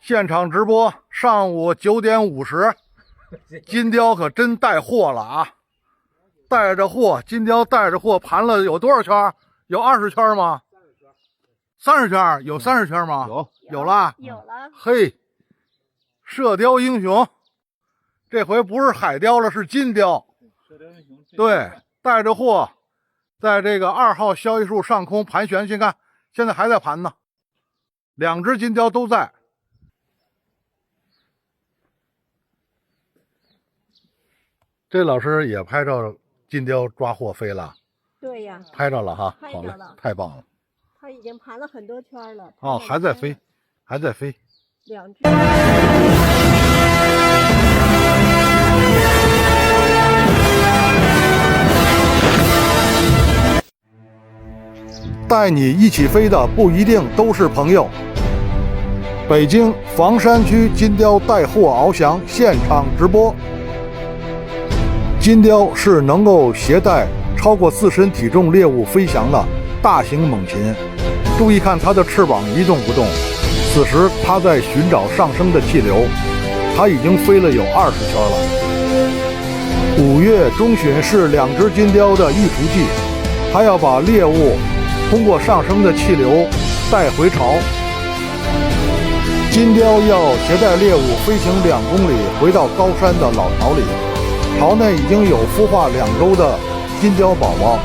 现场直播，上午9点50，金雕可真带货了啊！带着货，金雕带着货盘了有多少圈？有20圈吗？30圈，有30圈吗？有了，有了。嘿，射雕英雄，这回不是海雕了，是金雕。对，带着货，在这个2号交易处上空盘旋，先看，现在还在盘呢。2只金雕都在。这老师也拍照金雕抓货飞了。对呀，拍着了哈，好嘞，拍着了，太棒了。它已经盘了很多圈了。哦，还在飞，还在飞。2只。带你一起飞的不一定都是朋友。北京房山区金雕带货翱翔现场直播。金雕是能够携带超过自身体重猎物飞翔的大型猛禽，注意看它的翅膀一动不动。此时它在寻找上升的气流，它已经飞了有20圈了。5月中旬是2只金雕的育雏季，它要把猎物通过上升的气流带回巢。金雕要携带猎物飞行2公里，回到高山的老巢里。巢内已经有孵化2周的金雕宝宝。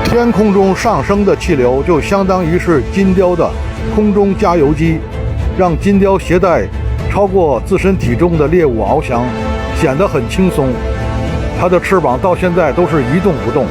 天空中上升的气流就相当于是金雕的空中加油机，让金雕携带超过自身体重的猎物翱翔，显得很轻松。它的翅膀到现在都是一动不动。